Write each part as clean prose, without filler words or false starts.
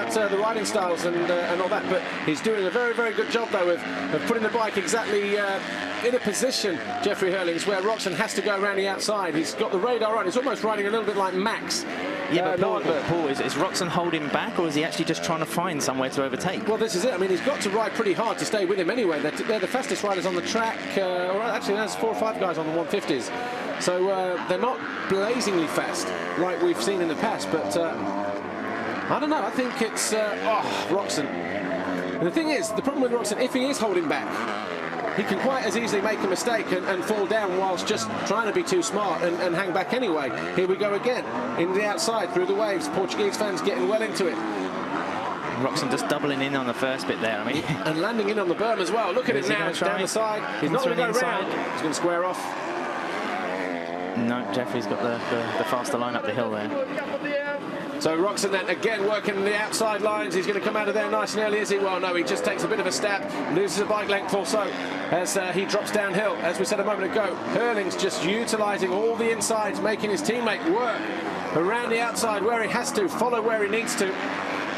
about the riding styles and all that, but he's doing a very, very good job, though, of putting the bike exactly in a position, Jeffrey Herlings, where Roczen has to go around the outside. He's got the radar on. He's almost riding a little bit like Max. Yeah, but Paul, is Roczen holding back, or is he actually just trying to find somewhere to overtake? Well, this is it. I mean, he's got to ride pretty hard to stay with him anyway. They're the fastest riders on the track. Or actually, there's 4 or 5 guys on the 150s. So they're not blazingly fast like we've seen in the past. But I don't know. I think it's Roczen. And the thing is, the problem with Roczen, if he is holding back, he can quite as easily make a mistake and fall down whilst just trying to be too smart and hang back anyway. Here we go again, in the outside, through the waves. Portuguese fans getting well into it. Roczen just doubling in on the first bit there, I mean. And landing in on the berm as well. Look at it now, it's down the side. He's not going to go round. He's going to square off. No, Jeffrey's got the faster line up the hill there. So Roczen then again working the outside lines. He's going to come out of there nice and early, is he? Well, no, he just takes a bit of a stab, loses a bike length or so as he drops downhill. As we said a moment ago, Herlings just utilising all the insides, making his teammate work around the outside where he has to, follow where he needs to.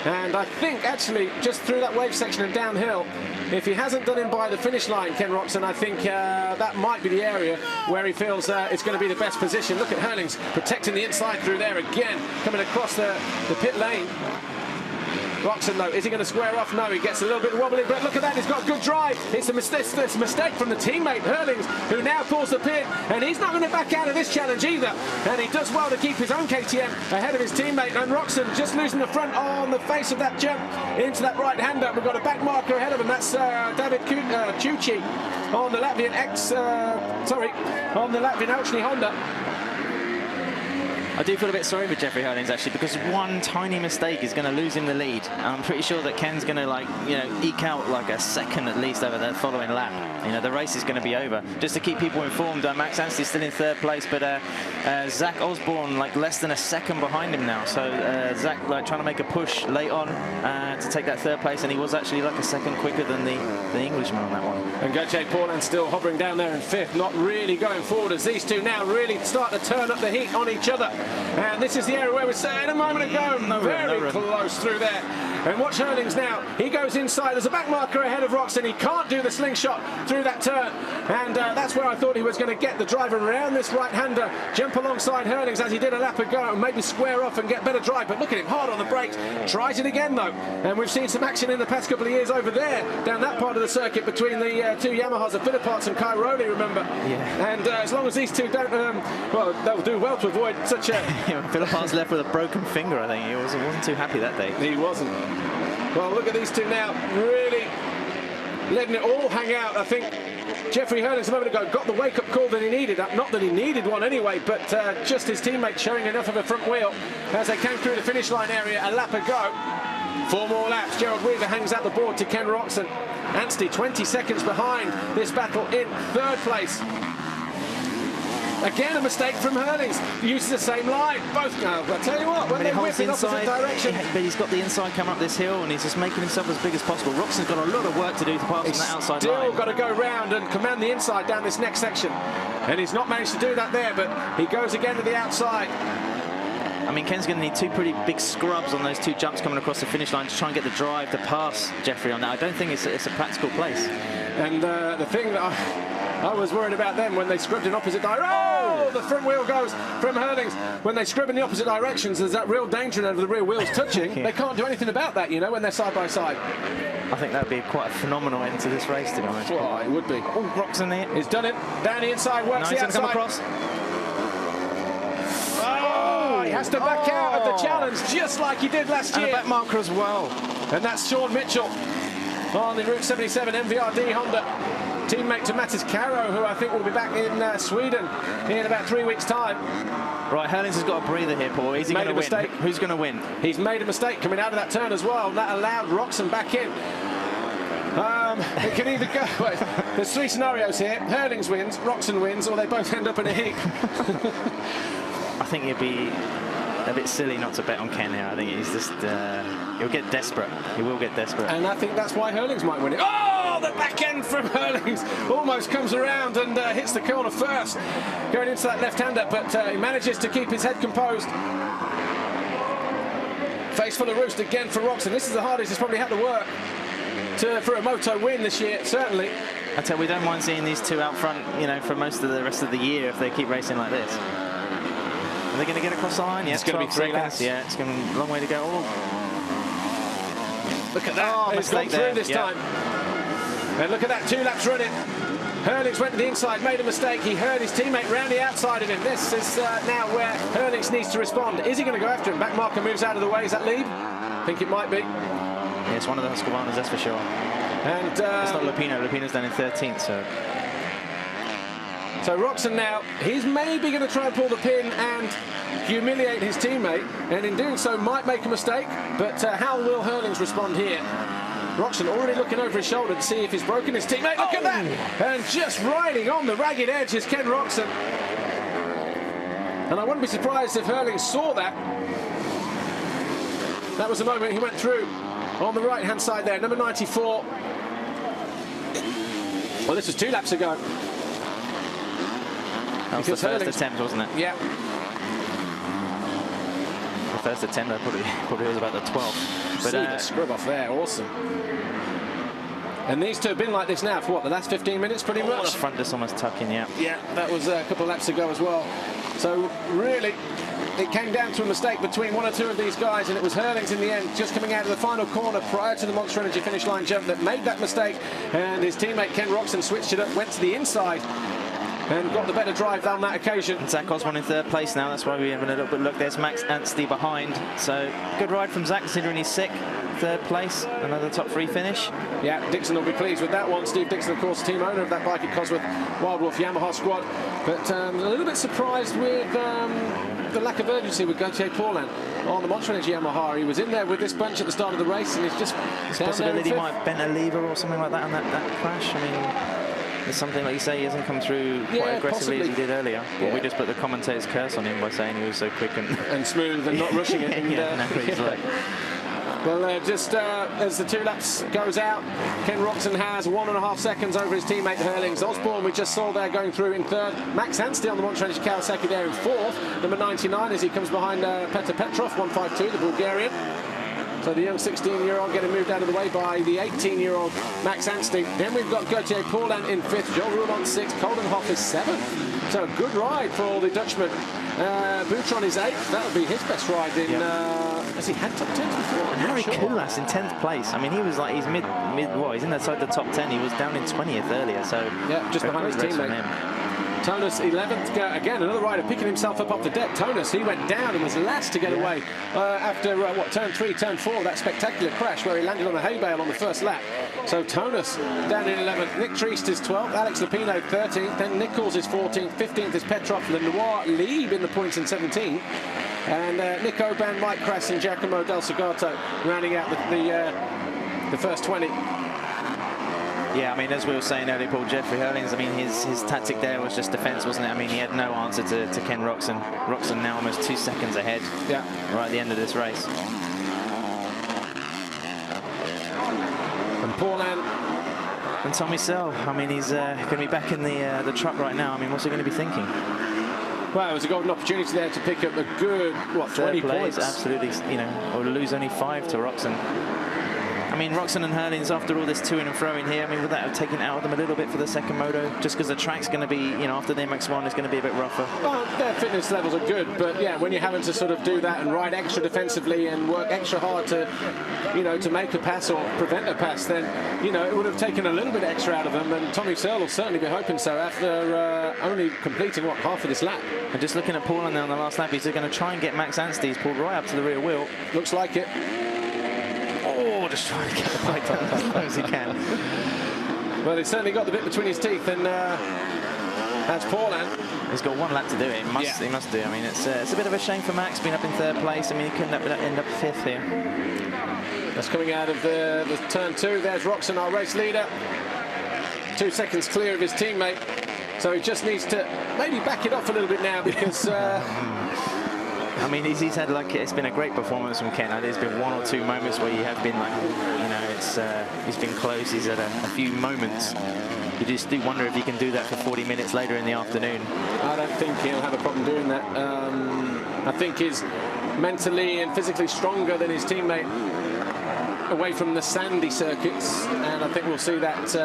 And I think actually just through that wave section and downhill, if he hasn't done him by the finish line, Ken Roczen, I think that might be the area where he feels it's going to be the best position. Look at Herlings protecting the inside through there again, coming across the pit lane. Roczen, though, is he going to square off? No, he gets a little bit wobbly, but look at that, he's got good drive. It's a mistake from the teammate, Herlings, who now pulls the pin, and he's not going to back out of this challenge either. And he does well to keep his own KTM ahead of his teammate, and Roczen just losing the front on the face of that jump into that right-hander. We've got a back marker ahead of him, that's David Cucci on the Latvian on the Latvian Elchny Honda. I do feel a bit sorry for Jeffrey Herlings, actually, because one tiny mistake is going to lose him the lead. I'm pretty sure that Ken's going to, like, you know, eke out like a second at least over that following lap. You know, the race is going to be over. Just to keep people informed, Max Anstey's still in 3rd place, but Zach Osborne, like, less than a second behind him now. So Zach, like, trying to make a push late on to take that 3rd place, and he was actually like a second quicker than the Englishman on that one. And Gauthier Paulin still hovering down there in 5th, not really going forward as these two now really start to turn up the heat on each other. And this is the area where we were saying a moment ago, very close through there. And watch Herlings now. He goes inside. There's a back marker ahead of Roczen. He can't do the slingshot through that turn. And that's where I thought he was going to get the driver around this right-hander, jump alongside Herlings as he did a lap ago, and maybe square off and get better drive. But look at him, hard on the brakes. Tries it again, though. And we've seen some action in the past couple of years over there, down that part of the circuit between the two Yamahas of Philipparts and Cairoli, remember? Yeah. And as long as these two don't, well, they'll do well to avoid such a... Philipparts left with a broken finger, I think. He wasn't too happy that day. He wasn't. Well, look at these two now, really letting it all hang out. I think Jeffrey Herlings a moment ago got the wake-up call that he needed. Not that he needed one anyway, but just his teammate showing enough of a front wheel as they came through the finish line area a lap ago. 4 more laps. Gerald Weaver hangs out the board to Ken Roczen. Anstey 20 seconds behind this battle in 3rd place. Again, a mistake from Herlings. Uses the same line. Both now. I'll tell you what, when they whip in opposite direction. But he's got the inside coming up this hill, and he's just making himself as big as possible. Roczen's got a lot of work to do to pass on that outside line. Still got to go round and command the inside down this next section. And he's not managed to do that there, but he goes again to the outside. I mean, Ken's going to need 2 pretty big scrubs on those 2 jumps coming across the finish line to try and get the drive to pass Jeffrey on that. I don't think it's a practical place. And the thing that I was worried about them when they scrubbed in opposite directions. Oh, the front wheel goes from Herlings. When they scrub in the opposite directions, there's that real danger of the rear wheels touching. Yeah. They can't do anything about that, you know, when they're side by side. I think that would be quite a phenomenal end to this race, to be honest. Well, it would be. Oh, Roczen there. He's done it. Down the inside, works the outside. Come across. Oh, he has to back out of the challenge, just like he did last year. And a back marker as well. And that's Sean Mitchell on the Route 77 MVRD Honda. Teammate to Mattis Caro, who I think will be back in Sweden in about 3 weeks' time. Right, Herlings has got a breather here, Paul. Is he going to win? Mistake. Who's going to win? He's made a mistake coming out of that turn as well. That allowed Roczen back in. It can either go... Wait, there's 3 scenarios here. Herlings wins, Roczen wins, or they both end up in a heap. I think it'd be a bit silly not to bet on Ken here. I think he's just... he'll get desperate. He will get desperate. And I think that's why Herlings might win it. Oh, the back end from Herlings almost comes around and hits the corner first, going into that left-hander, but he manages to keep his head composed. Face full of roost again for Roczen. This is the hardest he's probably had to work for a moto win this year, certainly. I tell you, we don't mind seeing these two out front, you know, for most of the rest of the year if they keep racing like this. Are they going to get across the line? Yeah, it's going to be 3 laps. Yeah, it's going to be a long way to go. Oh. Look at that. Oh, it's gone through this time. And look at that, 2 laps running. Herlings went to the inside, made a mistake. He heard his teammate round the outside of him. This is now where Herlings needs to respond. Is he going to go after him? Back marker moves out of the way. Is that lead? I think it might be. Yeah, it's one of the Husqvarnas, that's for sure. And it's not Lupino. Lupino's down in 13th, so. So Roczen now, he's maybe going to try and pull the pin and humiliate his teammate, and in doing so might make a mistake. But how will Herlings respond here? Roczen already looking over his shoulder to see if he's broken his teammate. Look at that! And just riding on the ragged edge is Ken Roczen. And I wouldn't be surprised if Herlings saw that. That was the moment he went through on the right-hand side there, number 94. Well, this was 2 laps ago. That was the first attempt, wasn't it? Yeah. The first attempt, probably was about the 12th. But see the scrub off there, awesome. And these two have been like this now for what, the last 15 minutes, pretty much? The front just almost tucking, yeah. Yeah, that was a couple of laps ago as well. So really, it came down to a mistake between 1 or 2 of these guys, and it was Herlings in the end, just coming out of the final corner prior to the Monster Energy finish line jump, that made that mistake. And his teammate Ken Roczen switched it up, went to the inside, and got the better drive on that occasion. And Zach Osborne in 3rd place now, that's why we're having a little bit look. There's Max Anstey behind. So good ride from Zach, considering he's sick. 3rd place, another top 3 finish. Yeah, Dixon will be pleased with that one. Steve Dixon, of course, team owner of that bike at Cosworth Wild Wolf Yamaha squad. But a little bit surprised with the lack of urgency with Gauthier Paulin on the Monster Energy Yamaha. He was in there with this bunch at the start of the race, and he's just possibility he might have bent a lever or something like that on that crash. I mean, it's something like you say, he hasn't come through quite aggressively possibly as he did earlier. Well, we just put the commentator's curse on him by saying he was so quick and smooth and not rushing it. And, like, well, just as the 2 laps goes out, Ken Roczen has 1.5 seconds over his teammate Herlings. Osborne, we just saw there going through in 3rd. Max Anstey on the Monster Energy Kawasaki there in 4th. Number 99 as he comes behind Petr Petrov, 152, the Bulgarian. So the young 16-year-old getting moved out of the way by the 18-year-old Max Anstey. Then we've got Gauthier Paulin in 5th, Joel Roulon 6th, Coldenhoff is 7th. So a good ride for all the Dutchmen. Boutron is 8th. That would be his best ride in. Has he had top 10s before? Harry Koulas in 10th place. I mean, he was like, he's well, he's inside the top 10. He was down in 20th earlier. So yeah, just behind his teammate. Tonus 11th, again another rider picking himself up off the deck. Tonus, he went down and was last to get away after turn 3, turn 4, that spectacular crash where he landed on a hay bale on the first lap. So Tonus down in 11th, Nick Triest is 12th, Alex Lupino 13th, then Nichols is 14th, 15th is Petrov, Lenoir, Lieb in the points in 17th, and Nick Oban, Mike Crass and Giacomo Del Segato rounding out the first 20. Yeah, I mean, as we were saying earlier, Paul, Jeffrey Herlings, I mean, his tactic there was just defence, wasn't it? I mean, he had no answer to Ken Roczen. Roczen now almost 2 seconds ahead right at the end of this race. And Paulin. And Tommy Searle, I mean, he's going to be back in the truck right now. I mean, what's he going to be thinking? Well, it was a golden opportunity there to pick up a good, 20 points. Absolutely, you know, or lose only 5 to Roczen. I mean, Roczen and Herlings, after all this to-in and fro-in here, I mean, would that have taken out of them a little bit for the second moto? Just because the track's going to be, you know, after the MX1 is going to be a bit rougher. Well, their fitness levels are good, but yeah, when you're having to sort of do that and ride extra defensively and work extra hard to, you know, to make a pass or prevent a pass, then, you know, it would have taken a little bit extra out of them, and Tommy Searle will certainly be hoping so after only completing, what, half of this lap. And just looking at Paulin there on the last lap, he's going to try and get Max Anstey. He's pulled right up to the rear wheel. Looks like it. Oh, just trying to get the bike down as low as he can. Well, he's certainly got the bit between his teeth, and that's Paulin. He's got 1 lap to do it. He must do. I mean, it's a bit of a shame for Max being up in 3rd place. I mean, he couldn't end up 5th here. That's coming out of the turn 2. There's Roczen, our race leader. 2 seconds clear of his teammate. So he just needs to maybe back it off a little bit now, because I mean, he's had, like, it's been a great performance from Ken. There's been 1 or 2 moments where you have been like, you know, he's been close. He's had a few moments. You just do wonder if he can do that for 40 minutes later in the afternoon. I don't think he'll have a problem doing that. I think his mentally and physically stronger than his teammate away from the sandy circuits, and I think we'll see that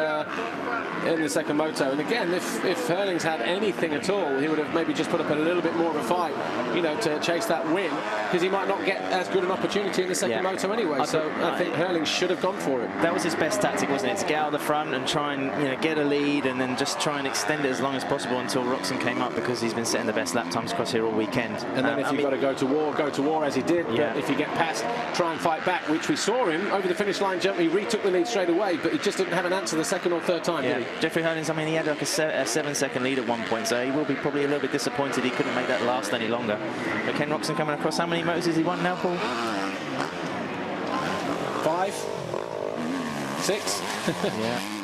in the second moto. And again, if Herlings had anything at all, he would have maybe just put up a little bit more of a fight, you know, to chase that win, because he might not get as good an opportunity in the second moto anyway. So I think Herlings should have gone for it. That was his best tactic, wasn't it? To get out the front and try and, you know, get a lead, and then just try and extend it as long as possible until Roczen came up, because he's been setting the best lap times across here all weekend. And then if you've got to go to war as he did. But if you get past, try and fight back, which we saw him over the finish line jump. He retook the lead straight away, but he just didn't have an answer the second or third time, did he? Jeffrey Herlings, I mean, he had like a 7-second lead at one point, so he will be probably a little bit disappointed he couldn't make that last any longer. But Ken Roczen coming across. How many motors has he won now, Paul? 5, 6. Yeah.